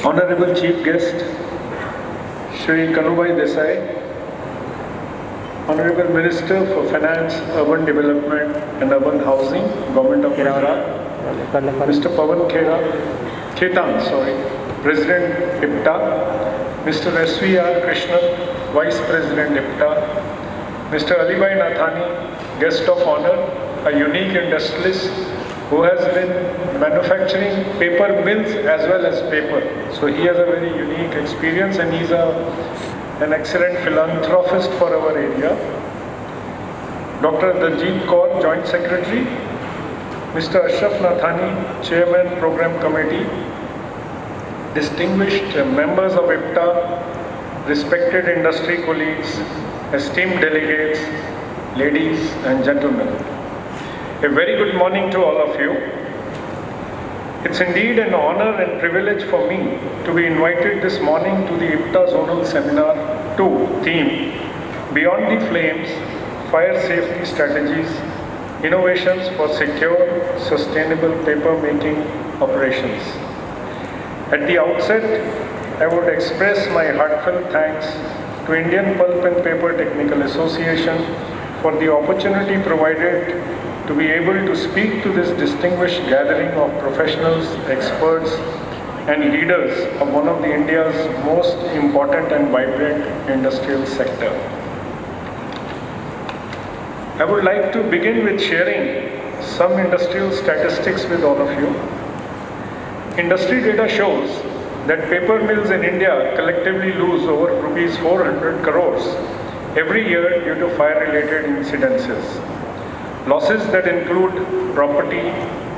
Honorable Chief Guest, Shri Kanubai Desai, Honorable Minister for Finance, Urban Development and Urban Housing, Government of Gujarat, Mr. Pawan Khetan, President IPTA, Mr. SVR Krishnan, Vice President IPTA, Mr. Alibhai Nathani, Guest of Honor, a unique industrialist who has been manufacturing paper mills as well as paper. So he has a very unique experience and he's an excellent philanthropist for our area. Dr. Daljit Kaur, Joint Secretary, Mr. Ashraf Nathani, Chairman Program Committee, distinguished members of IPTA, respected industry colleagues, esteemed delegates, ladies and gentlemen. A very good morning to all of you. It's indeed an honor and privilege for me to be invited this morning to the IPTA Zonal Seminar 2 theme, Beyond the Flames, Fire Safety Strategies, Innovations for Secure, Sustainable Paper Making Operations. At the outset, I would express my heartfelt thanks to Indian Pulp and Paper Technical Association for the opportunity provided to be able to speak to this distinguished gathering of professionals, experts and leaders of one of the India's most important and vibrant industrial sector. I would like to begin with sharing some industrial statistics with all of you. Industry data shows that paper mills in India collectively lose over rupees 400 crores every year due to fire-related incidences. Losses that include property,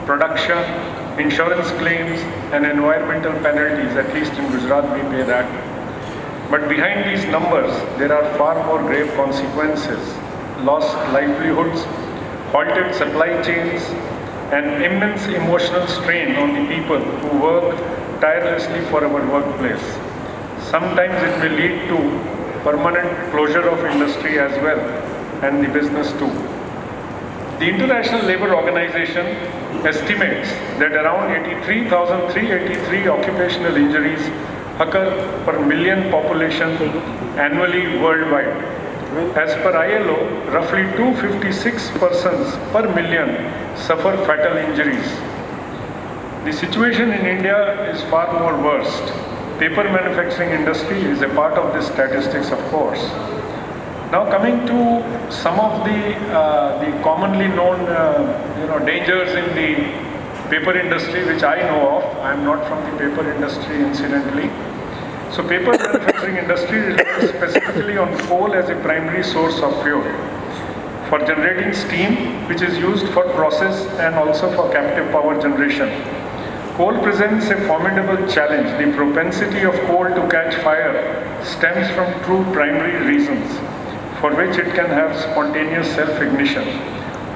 production, insurance claims and environmental penalties, at least in Gujarat we pay that. But behind these numbers, there are far more grave consequences: lost livelihoods, halted supply chains, and immense emotional strain on the people who work tirelessly for our workplace. Sometimes it may lead to permanent closure of industry as well, and the business too. The International Labour Organization estimates that around 83,383 occupational injuries occur per million population annually worldwide. As per ILO, roughly 256 persons per million suffer fatal injuries. The situation in India is far more worst. Paper manufacturing industry is a part of this statistics, of course. Now coming to some of the commonly known dangers in the paper industry which I know of. I am not from the paper industry incidentally. So paper manufacturing industry relies specifically on coal as a primary source of fuel for generating steam, which is used for process and also for captive power generation. Coal presents a formidable challenge. The propensity of coal to catch fire stems from two primary reasons, for which it can have spontaneous self-ignition.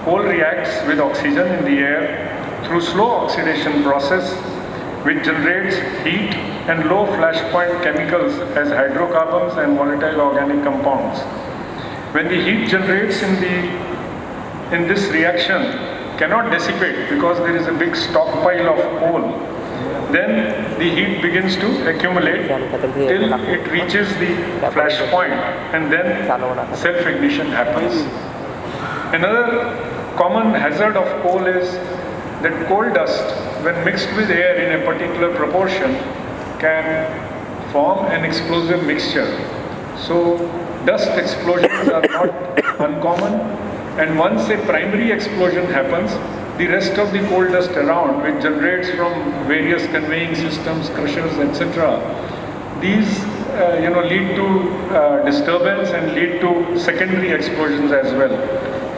Coal reacts with oxygen in the air through slow oxidation process, which generates heat and low flashpoint chemicals as hydrocarbons and volatile organic compounds. When the heat generates in this reaction cannot dissipate because there is a big stockpile of coal, then the heat begins to accumulate till it reaches the flash point and then self-ignition happens. Another common hazard of coal is that coal dust, when mixed with air in a particular proportion, can form an explosive mixture. So dust explosions are not uncommon, and once a primary explosion happens, the rest of the coal dust around, which generates from various conveying systems, crushers, etc., these lead to disturbance and lead to secondary explosions as well.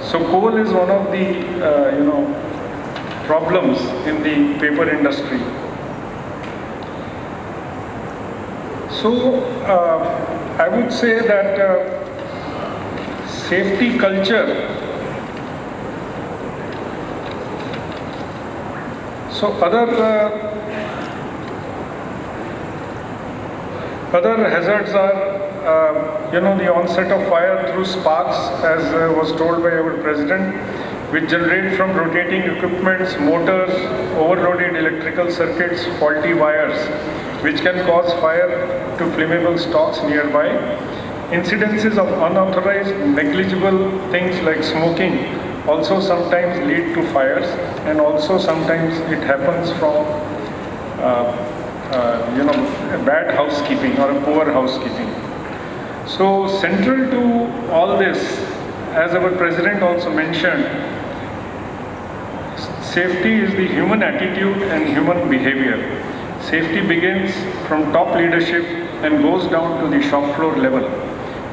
So coal is one of the problems in the paper industry. So I would say that safety culture. So other hazards are, the onset of fire through sparks, as was told by our president. which generate from rotating equipments, motors, overloaded electrical circuits, faulty wires, which can cause fire to flammable stocks nearby. Incidences of unauthorized, negligible things like smoking also sometimes lead to fires, and also sometimes it happens from bad housekeeping or a poor housekeeping. So central to all this, as our president also mentioned, safety is the human attitude and human behavior. Safety begins from top leadership and goes down to the shop floor level.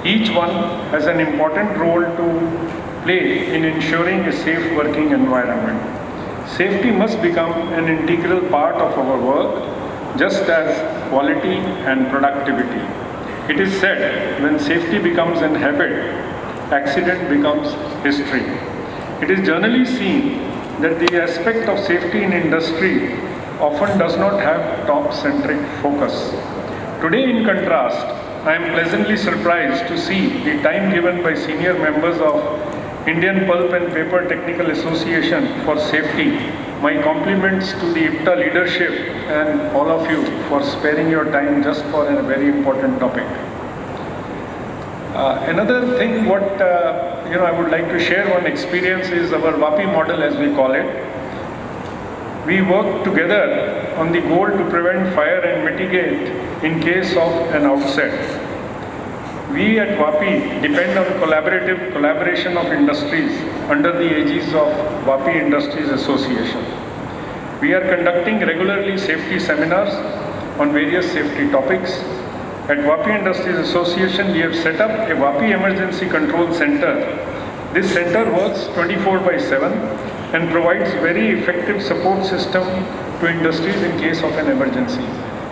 Each one has an important role to play in ensuring a safe working environment. Safety must become an integral part of our work, just as quality and productivity. It is said, when safety becomes an habit, accident becomes history. It is generally seen that the aspect of safety in industry often does not have top-centric focus. Today, in contrast, I am pleasantly surprised to see the time given by senior members of Indian Pulp and Paper Technical Association for safety. My compliments to the IPTA leadership and all of you for sparing your time just for a very important topic. Another thing what I would like to share one experience is our WAPI model, as we call it. We work together on the goal to prevent fire and mitigate in case of an outset. We at WAPI depend on collaboration of industries under the aegis of WAPI Industries Association. We are conducting regularly safety seminars on various safety topics. At WAPI Industries Association, we have set up a WAPI Emergency Control Center. This center works 24/7 and provides very effective support system to industries in case of an emergency.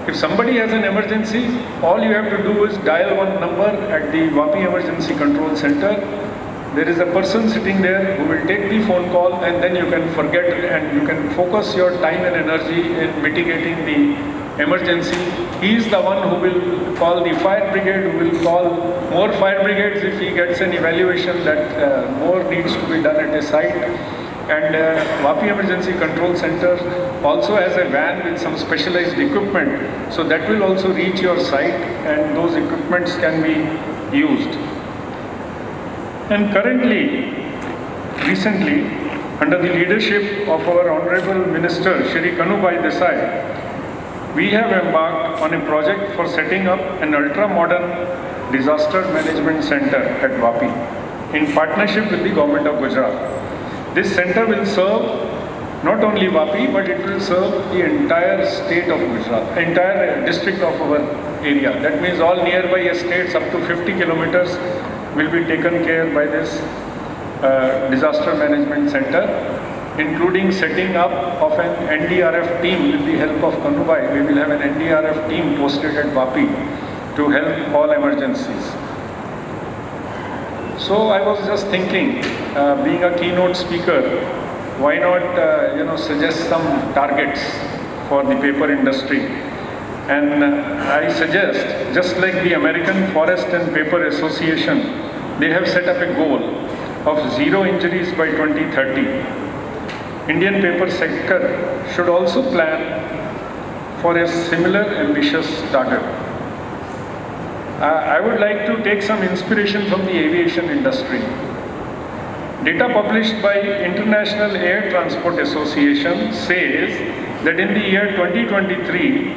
If somebody has an emergency, all you have to do is dial one number at the WAPI Emergency Control Center. There is a person sitting there who will take the phone call, and then you can forget and you can focus your time and energy in mitigating the emergency. He is the one who will call the fire brigade, who will call more fire brigades if he gets an evaluation that more needs to be done at a site. And WAPI Emergency Control Center also has a van with some specialized equipment, so that will also reach your site and those equipments can be used. And recently, under the leadership of our Honorable Minister, Shri Kanubhai Desai, we have embarked on a project for setting up an ultra-modern disaster management center at WAPI in partnership with the Government of Gujarat. This center will serve not only WAPI, but it will serve the entire state of Gujarat, entire district of our area. That means all nearby estates up to 50 kilometers will be taken care by this disaster management center, including setting up of an NDRF team with the help of Kanubhai. We will have an NDRF team posted at WAPI to help all emergencies. So I was just thinking, being a keynote speaker, why not suggest some targets for the paper industry? And I suggest, just like the American Forest and Paper Association, they have set up a goal of 0 injuries by 2030. Indian paper sector should also plan for a similar ambitious target. I would like to take some inspiration from the aviation industry. Data published by International Air Transport Association says that in the year 2023,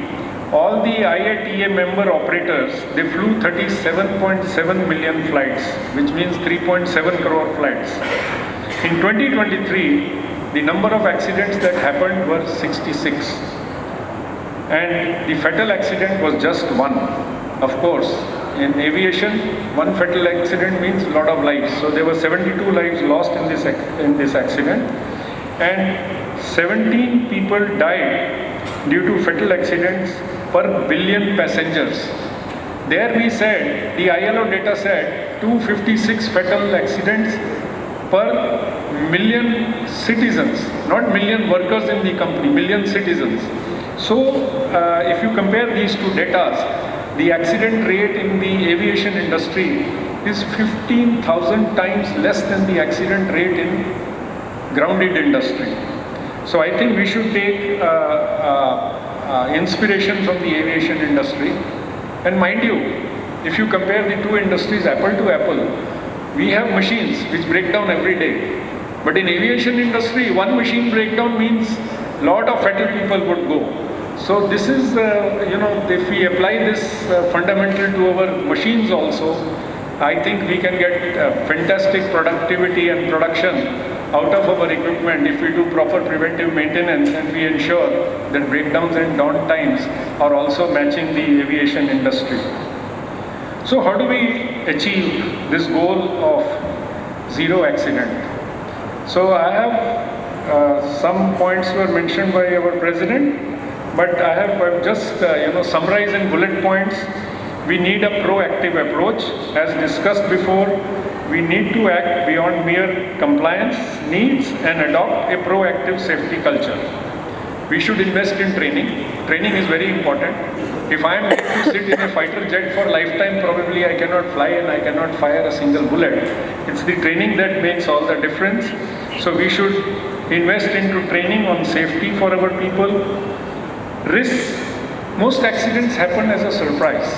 all the IATA member operators, they flew 37.7 million flights, which means 3.7 crore flights. In 2023, the number of accidents that happened were 66. And the fatal accident was just one. Of course, in aviation, one fatal accident means a lot of lives. So there were 72 lives lost in this accident, and 17 people died due to fatal accidents per billion passengers. There we said, the ILO data said 256 fatal accidents per million citizens, not million workers in the company, million citizens. So if you compare these two data, the accident rate in the aviation industry is 15,000 times less than the accident rate in grounded industry. So I think we should take inspiration from the aviation industry. And mind you, if you compare the two industries apple to apple, we have machines which break down every day. But in aviation industry, one machine breakdown means lot of fatal people would go. So this is, if we apply this fundamental to our machines also, I think we can get fantastic productivity and production out of our equipment if we do proper preventive maintenance and we ensure that breakdowns and down times are also matching the aviation industry. So how do we achieve this goal of zero accident? So I have some points were mentioned by our president, but I have just summarized in bullet points. We need a proactive approach. As discussed before, we need to act beyond mere compliance needs and adopt a proactive safety culture. We should invest in training. Training is very important. If I am made to sit in a fighter jet for lifetime, probably I cannot fly and I cannot fire a single bullet. It's the training that makes all the difference. So we should invest into training on safety for our people. Risks. Most accidents happen as a surprise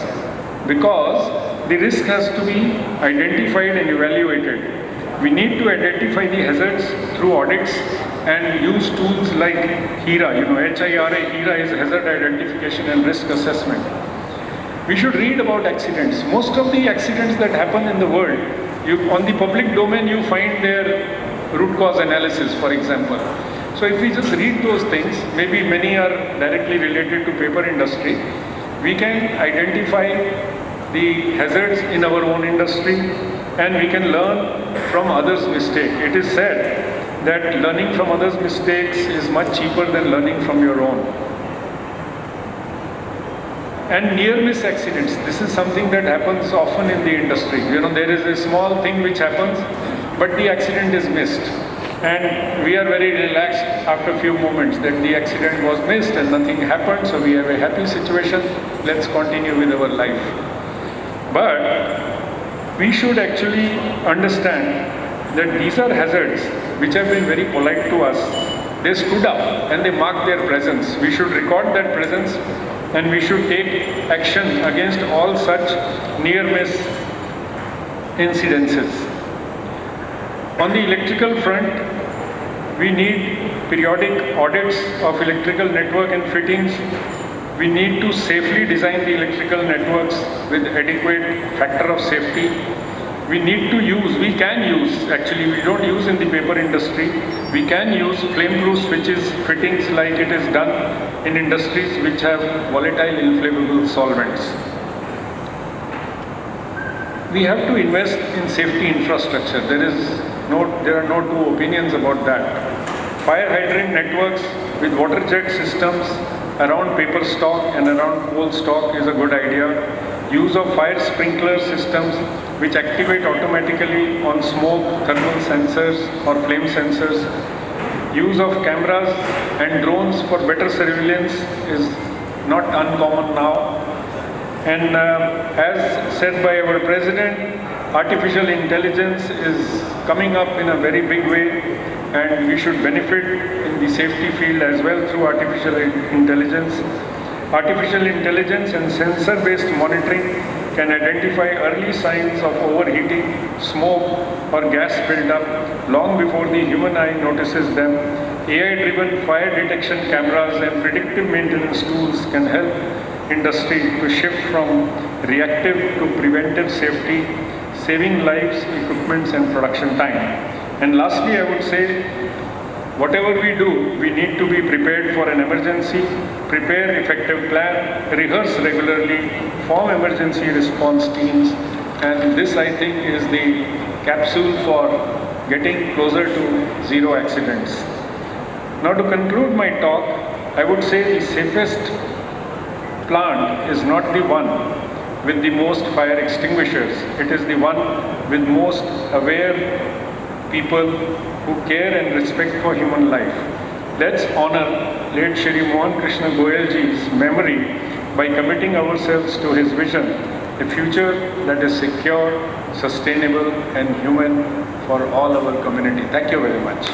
because the risk has to be identified and evaluated. We need to identify the hazards through audits and use tools like HIRA, HIRA is Hazard Identification and Risk Assessment. We should read about accidents. Most of the accidents that happen in the world, on the public domain you find their root cause analysis, for example. So if we just read those things, maybe many are directly related to paper industry, we can identify the hazards in our own industry and we can learn from others' mistakes. It is said that learning from others' mistakes is much cheaper than learning from your own. And near-miss accidents, this is something that happens often in the industry. There is a small thing which happens, but the accident is missed. And we are very relaxed after a few moments that the accident was missed and nothing happened, so we have a happy situation, let's continue with our life. But we should actually understand that these are hazards which have been very polite to us. They stood up and they marked their presence. We should record that presence and we should take action against all such near-miss incidences. On the electrical front, we need periodic audits of electrical network and fittings. We need to safely design the electrical networks with adequate factor of safety. We can use, actually we don't use in the paper industry, we can use flame-proof switches, fittings like it is done in industries which have volatile inflammable solvents. We have to invest in safety infrastructure. There are no two opinions about that. Fire hydrant networks with water jet systems around paper stock and around coal stock is a good idea. Use of fire sprinkler systems which activate automatically on smoke, thermal sensors or flame sensors. Use of cameras and drones for better surveillance is not uncommon now. And as said by our president, artificial intelligence is coming up in a very big way and we should benefit in the safety field as well through artificial intelligence. Artificial intelligence and sensor-based monitoring can identify early signs of overheating, smoke or gas buildup long before the human eye notices them. AI-driven fire detection cameras and predictive maintenance tools can help industry to shift from reactive to preventive safety, saving lives, equipments and production time. And lastly, I would say, whatever we do, we need to be prepared for an emergency, prepare effective plan, rehearse regularly, form emergency response teams, and this I think is the capsule for getting closer to zero accidents. Now to conclude my talk, I would say the safest plant is not the one with the most fire extinguishers. It is the one with most aware people who care and respect for human life. Let's honor late Shri Mohan Krishna Goyalji's memory by committing ourselves to his vision, a future that is secure, sustainable and human for all our community. Thank you very much.